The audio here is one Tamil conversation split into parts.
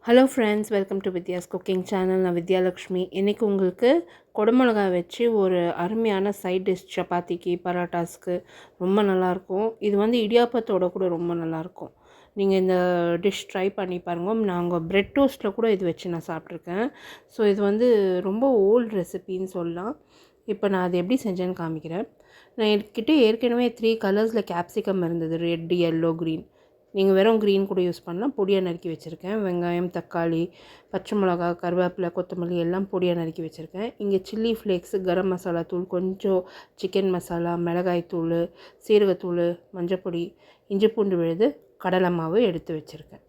Hello friends, welcome to Vidya's cooking channel. நான் வித்யாலக்ஷ்மி. இன்றைக்கி உங்களுக்கு குடமிளகாய் வச்சு ஒரு அருமையான சைட் டிஷ் சப்பாத்திக்கு பரோட்டாஸ்க்கு ரொம்ப நல்லாயிருக்கும். இது வந்து இடியாப்பத்தோட கூட ரொம்ப நல்லாயிருக்கும். நீங்கள் இந்த டிஷ் ட்ரை பண்ணி பாருங்கள். நாங்கள் பிரெட் டோஸ்ட்டில் கூட இது வச்சு நான் சாப்பிட்ருக்கேன். ஸோ இது வந்து ரொம்ப ஓல்டு ரெசிபின்னு சொல்லலாம். இப்போ நான் அது எப்படி செஞ்சேன்னு காமிக்கிறேன். நான் என்கிட்ட ஏற்கனவே 3 கலர்ஸில் கேப்சிகம் இருந்தது, ரெட், எல்லோ, க்ரீன். நீங்கள் வெறும் க்ரீன் கூட யூஸ் பண்ணலாம். பொடியாக நறுக்கி வச்சுருக்கேன். வெங்காயம், தக்காளி, பச்சை மிளகா, கருவேப்பிலை, கொத்தமல்லி எல்லாம் பொடியாக நறுக்கி வச்சுருக்கேன். இங்கே சில்லி ஃப்ளேக்ஸு, கரம் மசாலா தூள், கொஞ்சம் சிக்கன் மசாலா, மிளகாய் தூள், சீரகத்தூள், மஞ்சப்பொடி, இஞ்சி பூண்டு விழுது, கடலை மாவு எடுத்து வச்சுருக்கேன்.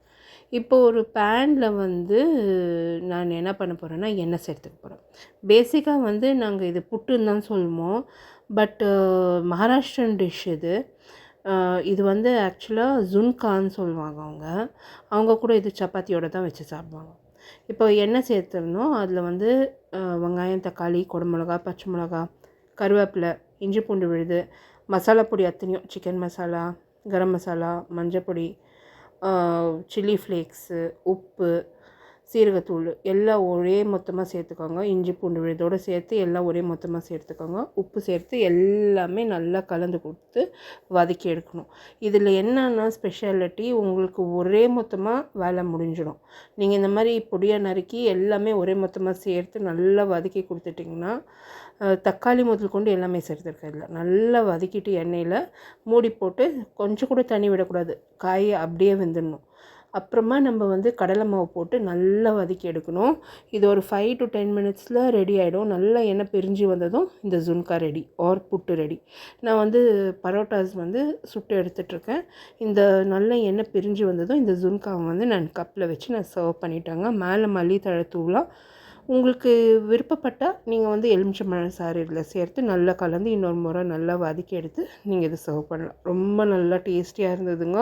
இப்போ ஒரு பேனில் வந்து நான் என்ன பண்ண போகிறேன்னா எண்ணெய் சேர்த்துக்க போகிறேன். பேசிக்காக வந்து நாங்கள் இது புட்டுன்னு தான் சொல்லுவோம். பட்டு மகாராஷ்டிரன் டிஷ் இது. இது வந்து ஆக்சுவலாக ஜுன்கான்னு சொல்லுவாங்க. அவங்க கூட இது சப்பாத்தியோடு தான் வச்சு சாப்பிடுவாங்க. இப்போ எண்ணெய் சேர்த்துருந்தோம். அதில் வந்து வெங்காயம், தக்காளி, குடமிளகா, பச்சை மிளகா, கருவேப்பிலை, இஞ்சி பூண்டு விழுது, மசாலா பொடி அத்தனையும், சிக்கன் மசாலா, கரம் மசாலா, மஞ்சப்பொடி, சில்லி ஃப்ளேக்ஸு, உப்பு, சீரகத்தூள் எல்லாம் ஒரே மொத்தமாக சேர்த்துக்கோங்க. இஞ்சி பூண்டு விழுதோடு சேர்த்து எல்லாம் ஒரே மொத்தமாக சேர்த்துக்கோங்க. உப்பு சேர்த்து எல்லாமே நல்லா கலந்து கொடுத்து வதக்கி எடுக்கணும். இதில் என்னென்னா ஸ்பெஷாலிட்டி, உங்களுக்கு ஒரே மொத்தமாக வேலை முடிஞ்சிடும். நீங்கள் இந்த மாதிரி பொடியாக நறுக்கி எல்லாமே ஒரே மொத்தமாக சேர்த்து நல்லா வதக்கி கொடுத்துட்டிங்கன்னா, தக்காளி முதல் கொண்டு எல்லாமே சேர்த்துருக்கதில்ல, நல்லா வதக்கிட்டு எண்ணெயில் மூடி போட்டு கொஞ்சம் கூட தண்ணி விடக்கூடாது. காய் அப்படியே வெந்துடணும். அப்புறமா நம்ம வந்து கடலை மாவு போட்டு நல்லா வதக்கி எடுக்கணும். இது ஒரு 5 to 10 மினிட்ஸில் ரெடி ஆகிடும். நல்லா எண்ணெய் பிரிஞ்சு வந்ததும் இந்த ஜுன்கா ரெடி ஆர் புட்டு ரெடி. நான் வந்து பரோட்டாஸ் வந்து சுட்டு எடுத்துகிட்ருக்கேன். இந்த நல்ல எண்ணெய் பிரிஞ்சு வந்ததும் இந்த ஜுன்காவை வந்து நான் கப்பில் வச்சு நான் சர்வ் பண்ணிட்டாங்க. மேலே மல்லித்தழை தூளாக உங்களுக்கு விருப்பப்பட்டால் நீங்கள் வந்து எலுமிச்சம்பழம் சாறு இதில் சேர்த்து நல்லா கலந்து இன்னொரு முறை நல்லா வதக்கி எடுத்து நீங்கள் இதை சர்வ் பண்ணலாம். ரொம்ப நல்லா டேஸ்டியாக இருந்ததுங்க.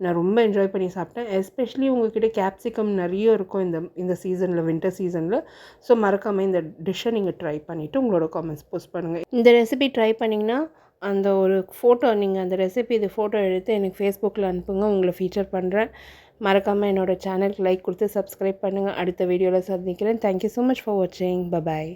நான் ரொம்ப என்ஜாய் பண்ணி சாப்பிட்டேன். எஸ்பெஷலி உங்கள்கிட்ட கேப்சிகம் நிறைய இருக்கும் இந்த சீசனில், வின்டர் சீசனில். ஸோ மறக்காமல் இந்த டிஷ்ஷை நீங்கள் ட்ரை பண்ணிவிட்டு உங்களோட காமெண்ட்ஸ் போஸ்ட் பண்ணுங்கள். இந்த ரெசிபி ட்ரை பண்ணிங்கன்னா அந்த ஒரு ஃபோட்டோ, நீங்கள் அந்த ரெசிபி இது ஃபோட்டோ எடுத்து எனக்கு ஃபேஸ்புக்கில் அனுப்புங்க. உங்களை ஃபீச்சர் பண்ணுறேன். மறக்காமல் என்னோடய சேனலுக்கு லைக் கொடுத்து சப்ஸ்கிரைப் பண்ணுங்கள். அடுத்த வீடியோவில் சந்திக்கிறேன். தேங்க்யூ ஸோ மச் ஃபார் வாட்சிங். பபாய்.